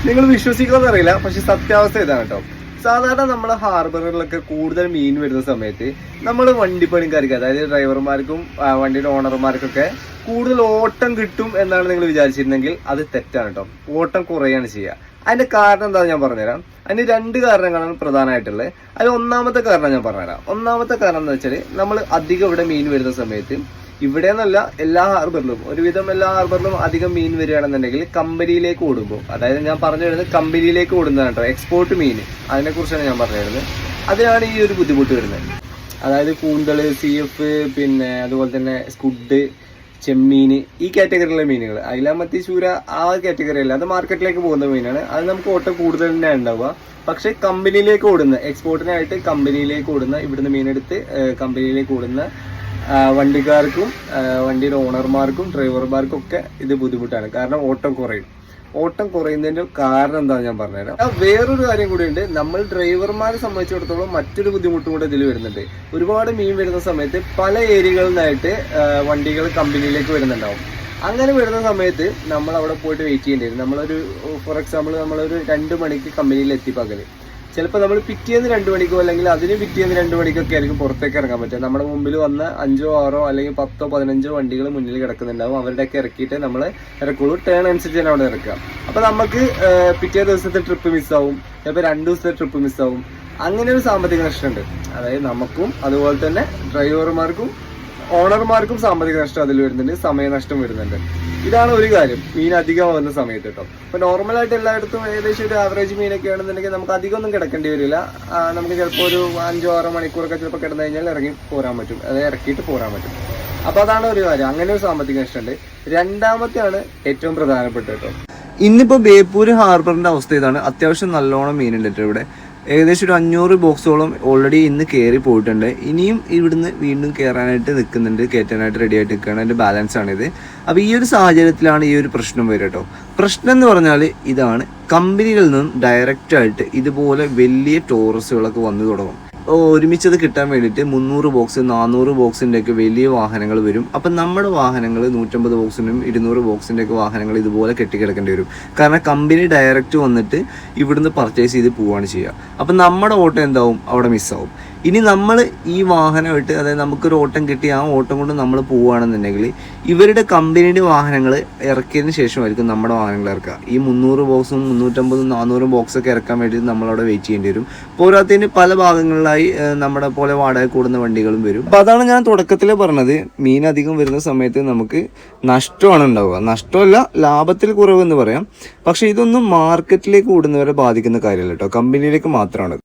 നിങ്ങൾ വിശ്വസിക്കുമെന്ന് അറിയില്ല, പക്ഷെ സത്യാവസ്ഥ ഇതാണ് കേട്ടോ. സാധാരണ നമ്മുടെ ഹാർബറുകളിലൊക്കെ കൂടുതൽ മീൻ വരുന്ന സമയത്ത് നമ്മൾ വണ്ടിപ്പണിക്കാർക്ക്, അതായത് ഡ്രൈവർമാർക്കും വണ്ടിയുടെ ഓണർമാർക്കൊക്കെ കൂടുതൽ ഓട്ടം കിട്ടും എന്നാണ് നിങ്ങൾ വിചാരിച്ചിരുന്നെങ്കിൽ അത് തെറ്റാണ് കേട്ടോ. ഓട്ടം കുറയാണ് ചെയ്യുക. അതിന്റെ കാരണം എന്താണെന്ന് ഞാൻ പറഞ്ഞുതരാം. അതിന് 2 കാരണങ്ങളാണ് പ്രധാനമായിട്ടുള്ളത്. അതിൽ ഒന്നാമത്തെ കാരണം ഞാൻ പറഞ്ഞുതരാം. ഒന്നാമത്തെ കാരണം എന്ന് വെച്ചാൽ നമ്മൾ അധികം ഇവിടെ മീൻ വരുന്ന സമയത്ത്, ഇവിടെ എന്നല്ല എല്ലാ ഹാർബറിലും, ഒരുവിധം എല്ലാ ഹാർബറിലും അധികം മീൻ വരികയാണെന്നുണ്ടെങ്കിൽ കമ്പനിയിലേക്ക് ഓടുമ്പോൾ, അതായത് ഞാൻ പറഞ്ഞു വരുന്നത് കമ്പനിയിലേക്ക് ഓടുന്നതാണ് കേട്ടോ, എക്സ്പോർട്ട് മീൻ, അതിനെ കുറിച്ചാണ് ഞാൻ പറഞ്ഞു വരുന്നത്. അതിനാണ് ഈ ഒരു ബുദ്ധിമുട്ട് വരുന്നത്. അതായത് കൂന്തള്, CF, പിന്നെ അതുപോലെ തന്നെ സ്കുഡ്, ചെമ്മീൻ, ഈ കാറ്റഗറിയിലെ മീനുകൾ, അയിലാമത്തി, ചൂര, ആ കാറ്റഗറി അല്ല, അത് മാർക്കറ്റിലേക്ക് പോകുന്ന മീനാണ്. അത് നമുക്ക് ഓട്ടം കൂടുതൽ തന്നെ ഉണ്ടാവുക. പക്ഷെ കമ്പനിയിലേക്ക് ഓടുന്ന, എക്സ്പോർട്ടിനായിട്ട് കമ്പനിയിലേക്ക് ഓടുന്ന, ഇവിടുന്ന് മീനെടുത്ത് കമ്പനിയിലേക്ക് ഓടുന്ന വണ്ടിക്കാർക്കും വണ്ടിയുടെ ഓണർമാർക്കും ഡ്രൈവർമാർക്കും ഒക്കെ ഇത് ബുദ്ധിമുട്ടാണ്. കാരണം ഓട്ടം കുറയും. ഓട്ടം കുറയുന്നതിന്റെ കാരണം എന്താണെന്ന് ഞാൻ പറഞ്ഞുതരാം. വേറൊരു കാര്യം കൂടിയുണ്ട്. നമ്മൾ ഡ്രൈവർമാരെ സംബന്ധിച്ചിടത്തോളം മറ്റൊരു ബുദ്ധിമുട്ടും കൂടെ ഇതിൽ വരുന്നുണ്ട്. ഒരുപാട് മീൻ വരുന്ന സമയത്ത് പല ഏരിയകളിൽ നിന്നായിട്ട് വണ്ടികൾ കമ്പനിയിലേക്ക് വരുന്നുണ്ടാവും. അങ്ങനെ വരുന്ന സമയത്ത് നമ്മൾ അവിടെ പോയിട്ട് വെയിറ്റ് ചെയ്യേണ്ടി വരും. നമ്മളൊരു ഫോർ എക്സാമ്പിൾ നമ്മളൊരു 2 മണിക്ക് കമ്പനിയിൽ എത്തി പകല്. ചിലപ്പോൾ നമ്മൾ പിറ്റേന്ന് 2 മണിക്കോ അല്ലെങ്കിൽ അതിന് പിറ്റേന്ന് 2 മണിക്കൊക്കെ ആയിരിക്കും പുറത്തേക്ക് ഇറങ്ങാൻ പറ്റുക. നമ്മുടെ മുമ്പിൽ വന്ന 5 6 അല്ലെങ്കിൽ 10 15 വണ്ടികൾ മുന്നിൽ കിടക്കുന്നുണ്ടാവും. അവരുടെയൊക്കെ ഇറക്കിയിട്ട് നമ്മൾ ഇറക്കുള്ളൂ. ടേൺ അനുസരിച്ച് തന്നെ അവിടെ ഇറക്കുക. അപ്പോൾ നമുക്ക് പിറ്റേ ദിവസത്തെ ട്രിപ്പ് മിസ്സാവും, ചിലപ്പോൾ 2 ദിവസത്തെ ട്രിപ്പ് മിസ്സാവും. അങ്ങനെ ഒരു സാമ്പത്തിക നഷ്ടമുണ്ട്. അതായത് നമുക്കും അതുപോലെ തന്നെ ഡ്രൈവർമാർക്കും ഓണർമാർക്കും സാമ്പത്തിക നഷ്ടം അതിൽ വരുന്നുണ്ട്, സമയനഷ്ടം വരുന്നുണ്ട്. ഇതാണ് ഒരു കാര്യം മീൻ അധികമാകുന്ന സമയത്ത് കേട്ടോ. ഇപ്പൊ നോർമലായിട്ട് എല്ലായിടത്തും ഏകദേശം ഒരു ആവറേജ് മീനൊക്കെ ആണെന്നുണ്ടെങ്കിൽ നമുക്ക് അധികം ഒന്നും കിടക്കേണ്ടി വരില്ല. നമുക്ക് ചിലപ്പോൾ ഒരു 5 6 മണിക്കൂറൊക്കെ ചിലപ്പോൾ കിടന്നു കഴിഞ്ഞാൽ ഇറങ്ങി പോരാൻ പറ്റും, അത് ഇറക്കിയിട്ട് പോരാൻ പറ്റും. അപ്പൊ അതാണ് ഒരു കാര്യം. അങ്ങനെ ഒരു സാമ്പത്തിക നഷ്ടമുണ്ട്. രണ്ടാമത്തെയാണ് ഏറ്റവും പ്രധാനപ്പെട്ട കേട്ടോ. ഇന്നിപ്പോ ബേപ്പൂർ ഹാർബറിന്റെ അവസ്ഥ ഇതാണ്. അത്യാവശ്യം നല്ലോണം മീനുണ്ട് കേട്ടോ ഇവിടെ. ഏകദേശം ഒരു 500 ബോക്സോളം ഓൾറെഡി ഇന്ന് കയറി പോയിട്ടുണ്ട്. ഇനിയും ഇവിടുന്ന് വീണ്ടും കയറാനായിട്ട് നിൽക്കുന്നുണ്ട്, കയറ്റാനായിട്ട് റെഡി ആയിട്ട് നിൽക്കുകയാണ്. അതിൻ്റെ ബാലൻസ് ആണിത്. അപ്പോൾ ഈ ഒരു സാഹചര്യത്തിലാണ് ഈ ഒരു പ്രശ്നം വരിക കേട്ടോ. പ്രശ്നം എന്ന് പറഞ്ഞാൽ ഇതാണ്, കമ്പനികളിൽ നിന്നും ഡയറക്റ്റായിട്ട് ഇതുപോലെ വലിയ ടോറസുകളൊക്കെ വന്നു തുടങ്ങും. ഒരുമിച്ചത് കിട്ടാൻ വേണ്ടിയിട്ട് 300 ബോക്സ് 400 ബോക്സിൻ്റെ ഒക്കെ വലിയ വാഹനങ്ങൾ വരും. അപ്പം നമ്മുടെ വാഹനങ്ങൾ 150 ബോക്സിനും 200 ബോക്സിൻ്റെ ഒക്കെ വാഹനങ്ങൾ ഇതുപോലെ കെട്ടിക്കിടക്കേണ്ടി വരും. കാരണം കമ്പനി ഡയറക്റ്റ് വന്നിട്ട് ഇവിടുന്ന് പർച്ചേസ് ചെയ്ത് പോവുകയാണ് ചെയ്യുക. അപ്പം നമ്മുടെ ഓട്ടം എന്താവും, അവിടെ മിസ്സാവും. ഇനി നമ്മൾ ഈ വാഹനമായിട്ട്, അതായത് നമുക്കൊരു ഓട്ടം കിട്ടി ആ ഓട്ടം കൊണ്ട് നമ്മൾ പോവുകയാണെന്നുണ്ടെങ്കിൽ ഇവരുടെ കമ്പനിയുടെ വാഹനങ്ങൾ ഇറക്കിയതിന് ശേഷമായിരിക്കും നമ്മുടെ വാഹനങ്ങൾ ഇറക്കുക. ഈ 300 ബോക്സും 350 400 ബോക്സൊക്കെ ഇറക്കാൻ വേണ്ടി നമ്മളവിടെ വെയിറ്റ് ചെയ്യേണ്ടി വരും. പോരാത്തതിന് പല ഭാഗങ്ങളിലായി നമ്മുടെ പോലെ വാടക കൂടുന്ന വണ്ടികളും വരും. അപ്പോൾ അതാണ് ഞാൻ തുടക്കത്തിൽ പറഞ്ഞത്, മീൻ അധികം വരുന്ന സമയത്ത് നമുക്ക് നഷ്ടമാണ് ഉണ്ടാവുക. നഷ്ടമല്ല, ലാഭത്തിൽ കുറവെന്ന് പറയാം. പക്ഷേ ഇതൊന്നും മാർക്കറ്റിലേക്ക് കൂടുന്നവരെ ബാധിക്കുന്ന കാര്യമല്ല കേട്ടോ, കമ്പനിയിലേക്ക് മാത്രമാണ്.